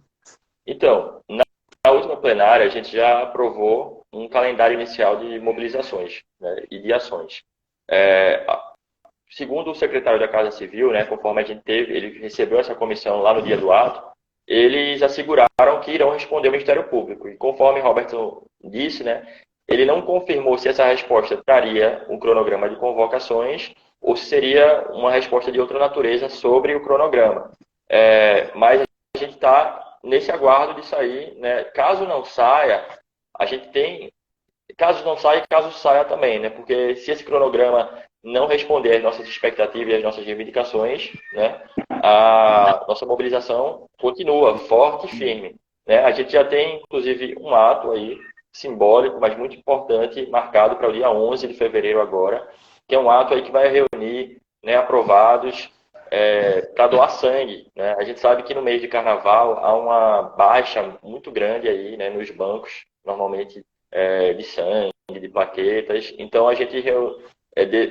D: Então, na última plenária, a gente já aprovou um calendário inicial de mobilizações, né, e de ações. Segundo o secretário da Casa Civil, né, conforme a gente ele recebeu essa comissão lá no dia do ato, eles asseguraram que irão responder ao Ministério Público. E conforme Roberto disse, né, ele não confirmou se essa resposta traria um cronograma de convocações ou se seria uma resposta de outra natureza sobre o cronograma. Mas a gente está nesse aguardo de sair, né? Caso não saia, a gente tem... Caso não saia, caso saia também, né? Porque se esse cronograma não responder às nossas expectativas e às nossas reivindicações, né, a nossa mobilização continua forte e firme, né? A gente já tem, inclusive, um ato aí, simbólico, mas muito importante, marcado para o dia 11 de fevereiro agora, que é um ato aí que vai reunir, né, aprovados para doar sangue, né? A gente sabe que no mês de carnaval há uma baixa muito grande aí, né, nos bancos, normalmente de sangue, de plaquetas. Então a gente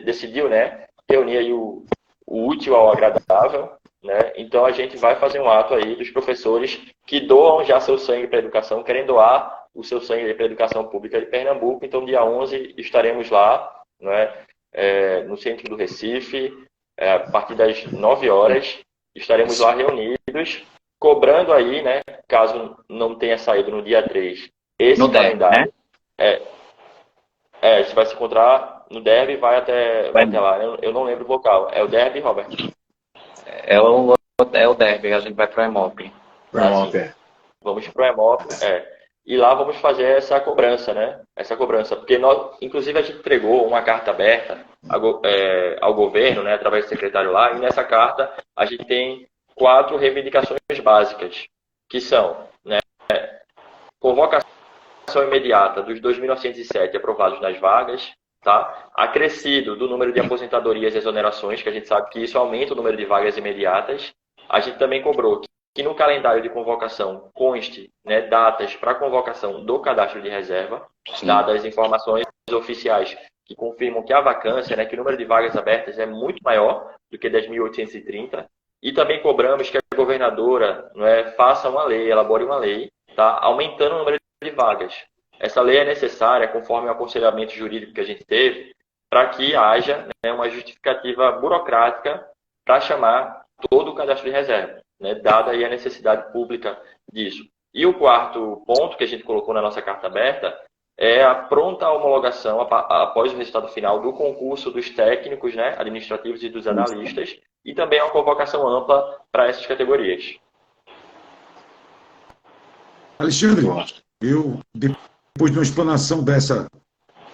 D: decidiu, né, reunir aí o útil ao agradável, né? Então a gente vai fazer um ato aí dos professores que doam já seu sangue para a educação, querem doar o seu sangue para a educação pública de Pernambuco. Então dia 11 estaremos lá, né, no centro do Recife, a partir das 9 horas, estaremos lá reunidos, cobrando aí, né, caso não tenha saído no dia 3, esse no calendário. Né? Você vai se encontrar no Derby e vai até lá. Eu não lembro o local. É o Derby, Robert?
B: É o Derby, a gente vai para o EMOP.
D: Vamos para o EMOP, e lá vamos fazer essa cobrança, né? Essa cobrança, porque nós, inclusive, a gente entregou uma carta aberta ao governo, né, através do secretário lá, e nessa carta a gente tem 4 reivindicações básicas, que são, né, convocação imediata dos 2.907 aprovados nas vagas, tá? Acrescido do número de aposentadorias e exonerações, que a gente sabe que isso aumenta o número de vagas imediatas. A gente também cobrou que no calendário de convocação conste, né, datas para convocação do cadastro de reserva, dadas informações oficiais que confirmam que a vacância, né, que o número de vagas abertas é muito maior do que 10.830. E também cobramos que a governadora, né, faça uma lei, elabore uma lei, tá, aumentando o número de vagas. Essa lei é necessária, conforme o aconselhamento jurídico que a gente teve, para que haja, né, uma justificativa burocrática para chamar todo o cadastro de reserva, né, dada aí a necessidade pública disso. E o quarto ponto que a gente colocou na nossa carta aberta é a pronta homologação após o resultado final do concurso dos técnicos, né, administrativos e dos analistas, e também uma convocação ampla para essas categorias.
A: Alexandre, eu, depois de uma explanação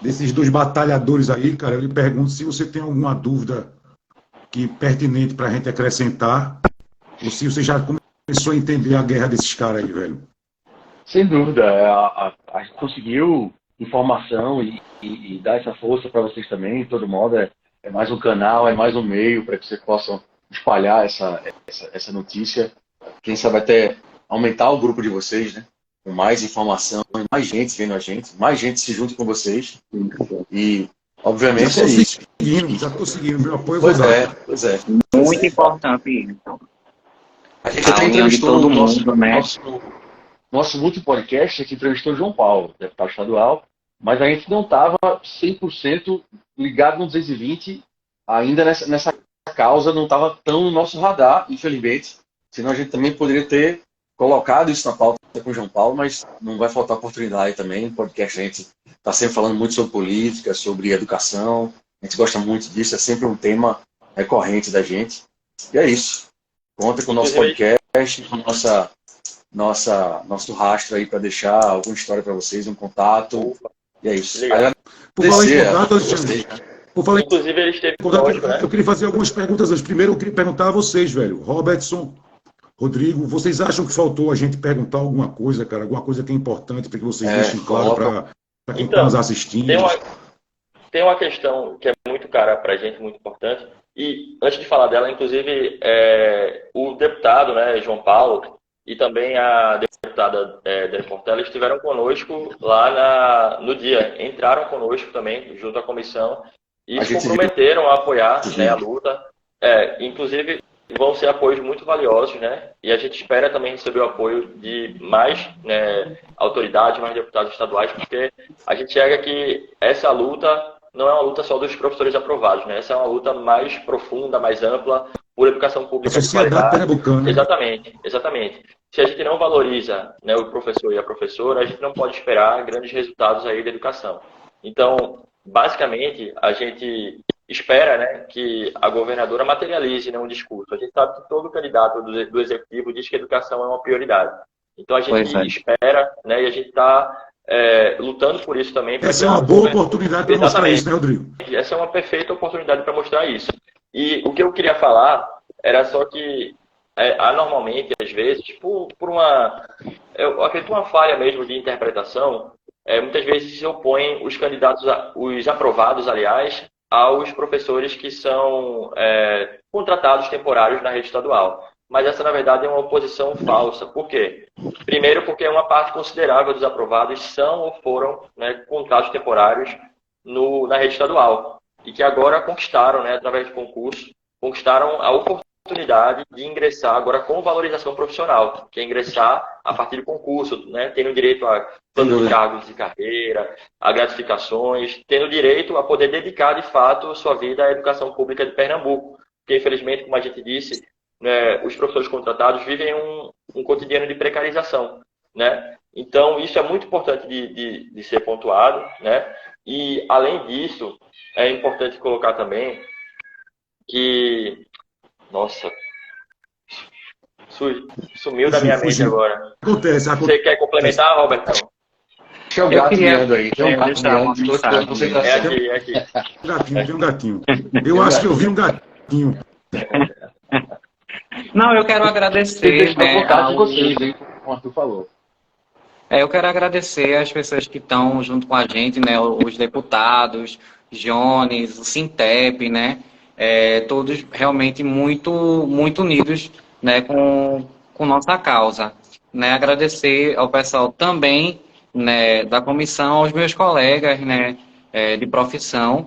A: desses dois batalhadores aí, cara, eu lhe pergunto se você tem alguma dúvida pertinente para a gente acrescentar, ou se você já começou a entender a guerra desses caras aí, velho.
C: Sem dúvida, a gente conseguiu informação e dar essa força para vocês também, de todo modo, é mais um canal, é mais um meio para que vocês possam espalhar essa notícia. Quem sabe até aumentar o grupo de vocês, né? Com mais informação, mais gente vendo a gente, mais gente se junte com vocês. E, obviamente, é isso.
A: Já estou seguindo, meu apoio.
C: Pois é.
B: Muito importante isso.
C: A gente até entrevistou
B: todo
C: no
B: né?
C: nosso último podcast que entrevistou o João Paulo, deputado estadual, mas a gente não estava 100% ligado no 220, ainda nessa causa, não estava tão no nosso radar, infelizmente, senão a gente também poderia ter colocado isso na pauta com o João Paulo, mas não vai faltar oportunidade também. No podcast a gente está sempre falando muito sobre política, sobre educação, a gente gosta muito disso, é sempre um tema recorrente da gente. E é isso. Conta com o nosso podcast, com nosso rastro aí para deixar alguma história para vocês, um contato. E é isso.
A: Por falar em contato, Alexandre,
D: inclusive ele esteve conosco, né?
A: Eu queria fazer algumas perguntas antes. Primeiro, eu queria perguntar a vocês, velho. Robertson, Rodrigo, vocês acham que faltou a gente perguntar alguma coisa, cara? Alguma coisa que é importante para que vocês deixem claro para quem está nos assistindo?
D: Tem uma questão que é muito cara para a gente, muito importante. E antes de falar dela, inclusive, o deputado, né, João Paulo, e também a deputada Dani Portela estiveram conosco lá no dia. Entraram conosco também, junto à comissão, e se comprometeram a apoiar, né, a luta. Inclusive, vão ser apoios muito valiosos, né? E a gente espera também receber o apoio de mais, né, autoridades, mais deputados estaduais, porque a gente chega que essa luta não é uma luta só dos professores aprovados, né? Essa é uma luta mais profunda, mais ampla, por educação pública de qualidade.
A: Pernambucana.
D: Exatamente. Se a gente não valoriza, né, o professor e a professora, a gente não pode esperar grandes resultados aí da educação. Então, basicamente, a gente espera, né, que a governadora materialize, né, um discurso. A gente sabe que todo candidato do executivo diz que a educação é uma prioridade. Então, a gente espera, né, e a gente está lutando por isso também.
A: Essa é uma boa oportunidade para mostrar isso, né, Rodrigo?
D: Essa é uma perfeita oportunidade para mostrar isso. E o que eu queria falar era só que, anormalmente, às vezes, eu acredito uma falha mesmo de interpretação, muitas vezes se opõem os candidatos, os aprovados, aliás, aos professores que são contratados temporários na rede estadual. Mas essa, na verdade, é uma oposição falsa. Por quê? Primeiro, porque uma parte considerável dos aprovados são ou foram, né, contratos temporários na rede estadual. E que agora conquistaram, né, através de concurso, conquistaram a oportunidade de ingressar agora com valorização profissional, que é ingressar a partir do concurso, né, tendo direito a planos de cargos de carreira, a gratificações, tendo direito a poder dedicar, de fato, sua vida à educação pública de Pernambuco. Porque, infelizmente, como a gente disse, né, os professores contratados vivem um cotidiano de precarização, né? Então, isso é muito importante de ser pontuado, né? E, além disso, é importante colocar também que... Nossa, sumiu da minha mente agora.
A: Acontece.
D: Você quer complementar, Robertão?
C: Tem um gato miando aí. Tem um gato miando.
D: É aqui.
A: Tem um gatinho. Eu acho que eu vi um gatinho.
B: Não, eu quero agradecer, né,
C: vocês, hein, como o Arthur falou.
B: Eu quero agradecer as pessoas que estão junto com a gente, né, os deputados, Jones, o Sintep, né, todos realmente muito, muito unidos, né, com nossa causa. Né, agradecer ao pessoal também, né, da comissão, aos meus colegas, né, de profissão,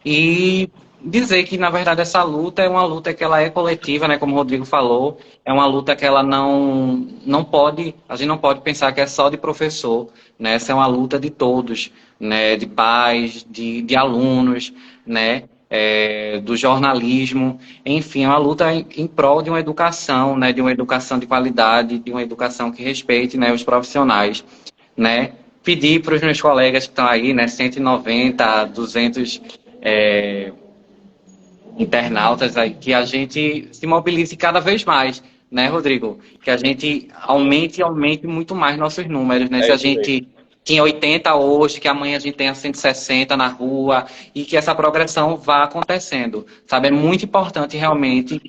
B: e dizer que, na verdade, essa luta é uma luta que ela é coletiva, né? Como o Rodrigo falou, é uma luta que ela não pode, a gente não pode pensar que é só de professor, né? Essa é uma luta de todos, né? De pais, de alunos, né? Do jornalismo, enfim, é uma luta em prol de uma educação, né? De uma educação de qualidade, de uma educação que respeite, né? Os profissionais, né? Pedir para os meus colegas que estão aí, né? 190, 200 internautas aí, que a gente se mobilize cada vez mais, né, Rodrigo? Que a gente aumente muito mais nossos números, né? Se a gente tinha 80 hoje, que amanhã a gente tenha 160 na rua, e que essa progressão vá acontecendo, sabe? É muito importante realmente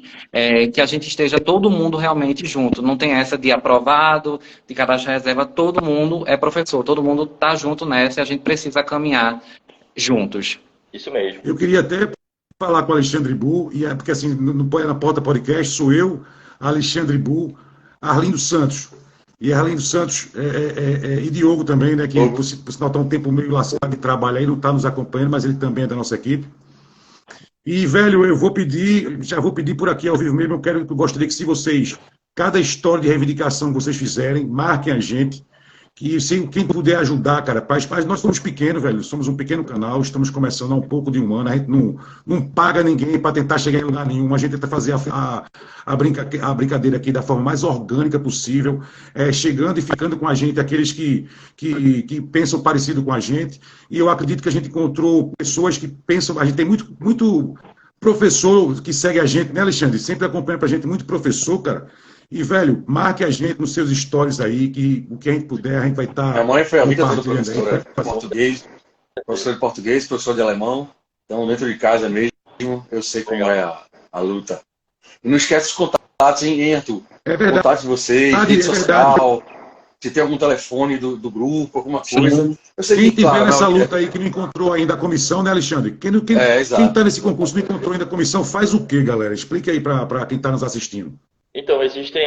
B: que a gente esteja todo mundo realmente junto. Não tem essa de aprovado, de cadastro reserva, todo mundo é professor, todo mundo está junto nessa e a gente precisa caminhar juntos.
D: Isso mesmo.
A: Eu queria até falar com o Alexandre Bu, porque assim, no Põe na Porta Podcast sou eu, Alexandre Bu, Arlindo Santos. E Arlindo Santos e Diogo também, né? Que por sinal está um tempo meio lascado de trabalho aí, não está nos acompanhando, mas ele também é da nossa equipe. E, velho, já vou pedir por aqui ao vivo mesmo, eu gostaria que se vocês, cada história de reivindicação que vocês fizerem, marquem a gente. Que quem puder ajudar, cara, mas nós somos pequenos, velho, somos um pequeno canal, estamos começando há um pouco de um ano, a gente não paga ninguém para tentar chegar em lugar nenhum, a gente tenta fazer a brincadeira aqui da forma mais orgânica possível, chegando e ficando com a gente aqueles que pensam parecido com a gente, e eu acredito que a gente encontrou pessoas que pensam, a gente tem muito professor que segue a gente, né, Alexandre? Sempre acompanha pra gente muito professor, cara. E, velho, marque a gente nos seus stories aí, que o que a gente puder, a gente vai estar.
E: Minha mãe foi a vida toda professora de português, professor de português, professor de alemão. Então, dentro de casa mesmo, eu sei como é a luta. E não esquece os contatos, hein, Arthur?
A: É verdade.
E: Contatos de vocês, rede social, se tem algum telefone do grupo, alguma coisa. Eu sei
A: quem
E: que,
A: tiver
E: claro,
A: nessa luta aí que não encontrou ainda a comissão, né, Alexandre? Quem está nesse concurso não encontrou ainda a comissão, faz o quê, galera? Explique aí para quem está nos assistindo.
D: Então, existem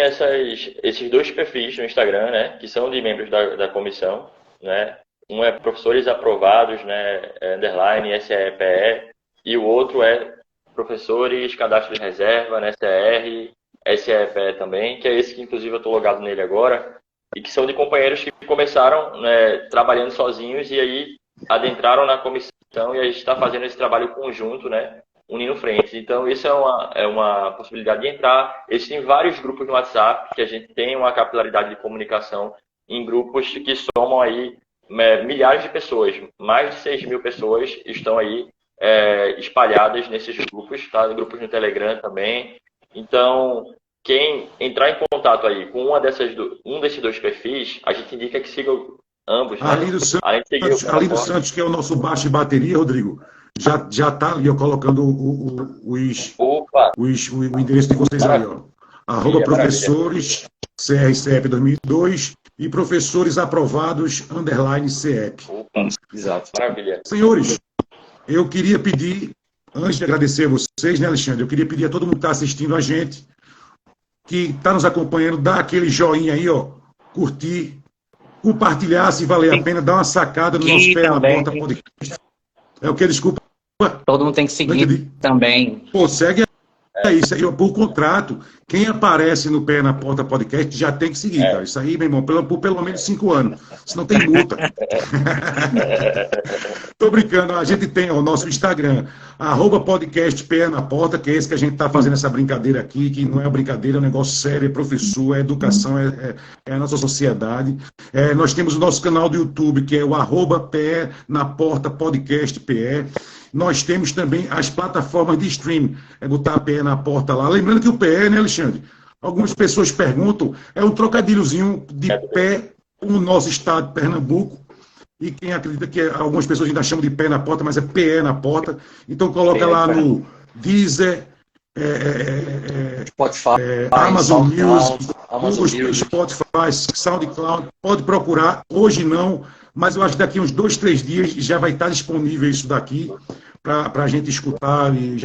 D: esses dois perfis no Instagram, né, que são de membros da comissão, né? Um é professores aprovados, né, underline, SEPE, e o outro é professores, cadastro de reserva, né, CR, SEPE também, que é esse que inclusive eu estou logado nele agora, e que são de companheiros que começaram, né, trabalhando sozinhos e aí adentraram na comissão e a gente está fazendo esse trabalho conjunto, né, unindo frentes. Então, isso é uma possibilidade de entrar. Existem vários grupos no WhatsApp que a gente tem uma capilaridade de comunicação em grupos que somam aí milhares de pessoas. Mais de 6 mil pessoas estão aí espalhadas nesses grupos, tá? Grupos no Telegram também. Então, quem entrar em contato aí com um desses dois perfis, a gente indica que siga ambos. Né?
A: Arlindo Santos, que é o nosso baixo e bateria, Rodrigo. Já está ali, colocando o endereço de vocês aí, ó. @ professores, CRCEP 2002 e professores aprovados, _ CEP.
E: Exato.
D: Maravilha.
A: Senhores, eu queria pedir, antes de agradecer a vocês, né, Alexandre, eu queria pedir a todo mundo que está assistindo a gente, que está nos acompanhando, dá aquele joinha aí, ó, curtir, compartilhar, se valer a pena, dar uma sacada no nosso Pé na Porta podcast. É o que? Desculpa.
B: Todo mundo tem que seguir também.
A: Pô, segue isso aí. Por contrato, quem aparece no Pé na Porta podcast já tem que seguir, cara. Isso aí, meu irmão, por pelo menos 5 anos. Senão tem multa. Tô brincando. A gente tem o nosso Instagram, @podcast Pé na Porta, que é esse que a gente tá fazendo essa brincadeira aqui, que não é uma brincadeira, é um negócio sério, é professor, é educação, é a nossa sociedade. Nós temos o nosso canal do YouTube, que é o @Pé na Porta Podcast PE. Nós temos também as plataformas de streaming. Botar a PE na porta lá. Lembrando que o PE, né, Alexandre? Algumas pessoas perguntam, é um trocadilhozinho de pé com o nosso estado de Pernambuco. E quem acredita que algumas pessoas ainda chamam de pé na porta, mas é PE na porta. Então coloca lá no Deezer,
E: Spotify,
A: Amazon Music,
E: Music,
A: Spotify, SoundCloud. Pode procurar. Hoje não, mas eu acho que daqui uns 2, 3 dias já vai estar disponível isso daqui para a gente escutar e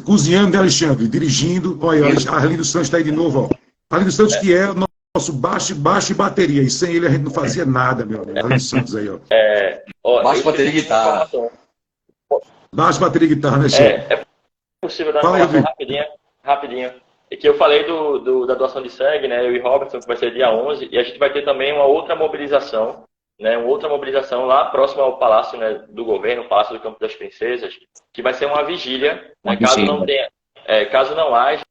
A: cozinhando, né, Alexandre? Dirigindo. Olha, Arlindo Santos está aí de novo. Ó. Arlindo Santos, que é o nosso baixo e bateria. E sem ele a gente não fazia nada, meu amigo. Arlindo Santos aí, ó.
E: Baixo, bateria e guitarra.
A: Baixa bateria de guitarra, né, chefe?
D: É possível dar
A: Fala
D: uma
A: aí,
D: informação
A: Rodrigo.
D: rapidinho. E que eu falei da doação de sangue, né? Eu e Robertson, que vai ser dia 11, e a gente vai ter também uma outra mobilização, né? Uma outra mobilização lá próximo ao Palácio, né, do Governo, o Palácio do Campo das Princesas, que vai ser uma vigília, né? Caso não haja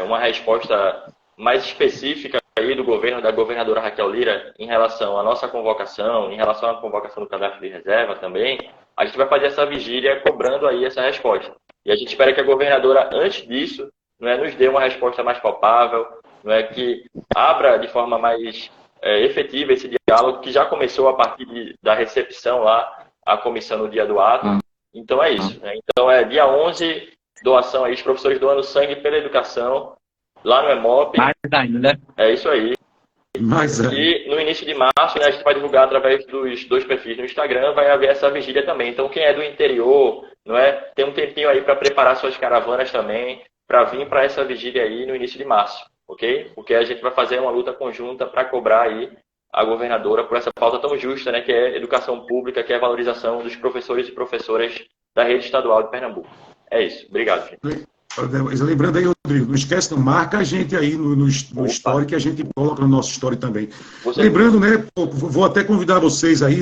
D: uma resposta mais específica aí do governo, da governadora Raquel Lira, em relação à nossa convocação, em relação à convocação do cadastro de reserva também, a gente vai fazer essa vigília cobrando aí essa resposta. E a gente espera que a governadora, antes disso, nos dê uma resposta mais palpável, que abra de forma mais efetiva esse diálogo, que já começou a partir da recepção lá, à comissão no dia do ato. Então é isso. Então é dia 11, doação aí, os professores doando sangue pela educação, lá no EMOP.
B: Mais ainda, né?
D: É isso aí.
A: Mas
D: E no início de março, a gente vai divulgar através dos 2 perfis no Instagram, vai haver essa vigília também. Então quem é do interior, tem um tempinho aí para preparar suas caravanas também, para vir para essa vigília aí no início de março, ok? Porque a gente vai fazer uma luta conjunta para cobrar aí a governadora por essa pauta tão justa, que é educação pública, que é a valorização dos professores e professoras da rede estadual de Pernambuco. É isso. Obrigado, gente.
A: Lembrando aí, Rodrigo, não esquece, não marca a gente aí no story, que a gente coloca no nosso story também. Lembrando, vou até convidar vocês aí,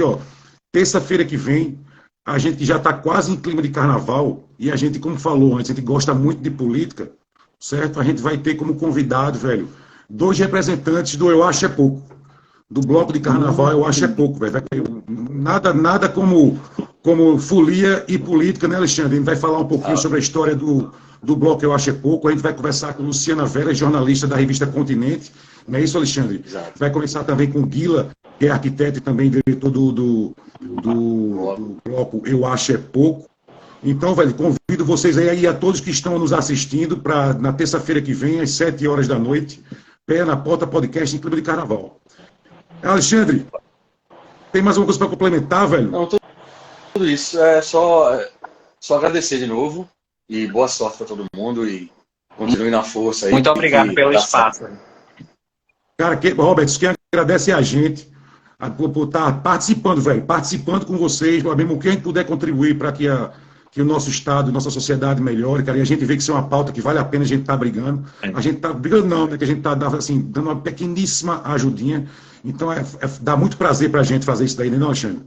A: terça-feira que vem, a gente já está quase em clima de carnaval, e a gente, como falou antes, a gente gosta muito de política, certo? A gente vai ter como convidado, velho, 2 representantes do Eu Acho É Pouco. Do bloco de carnaval, Eu Acho É Pouco, velho. Nada como folia e política, né, Alexandre? A gente vai falar um pouquinho sobre a história do bloco Eu Acho É Pouco. A gente vai conversar com Luciana Vera, jornalista da revista Continente. Não é isso, Alexandre?
E: Exato.
A: Vai conversar também com Guila, que é arquiteto e também diretor do bloco Eu Acho É Pouco. Então, velho, convido vocês aí a todos que estão nos assistindo para na terça-feira que vem, às 7 horas da noite, Pé na Porta Podcast em Clima de Carnaval. Alexandre, tem mais alguma coisa para complementar, velho?
E: Não, tudo isso. É só agradecer de novo e boa sorte para todo mundo e continue na força aí.
B: Muito obrigado pelo espaço.
A: Cara, Roberto, quem agradece é a gente por estar participando, velho, participando com vocês, mesmo que a gente puder contribuir para que o nosso Estado, nossa sociedade melhore, cara, e a gente vê que isso é uma pauta que vale a pena a gente estar brigando. A gente está brigando não, né, que a gente está assim, dando uma pequeníssima ajudinha. Então, dá muito prazer para a gente fazer isso daí, né, não, Alexandre?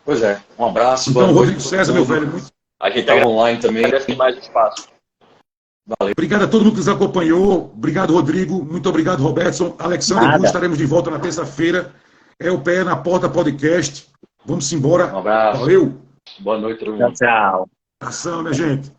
E: Pois é. Um abraço.
A: Então, Rodrigo César, meu velho.
D: A gente
E: está online também.
D: agradece mais o espaço.
E: Valeu.
A: Obrigado a todo mundo que nos acompanhou. Obrigado, Rodrigo. Muito obrigado, Robertson. Alexandre, estaremos de volta na terça-feira. É o Pé na Porta Podcast. Vamos embora.
E: Um abraço.
A: Valeu.
C: Boa noite, todo mundo.
B: Tchau.
A: Ação, minha gente.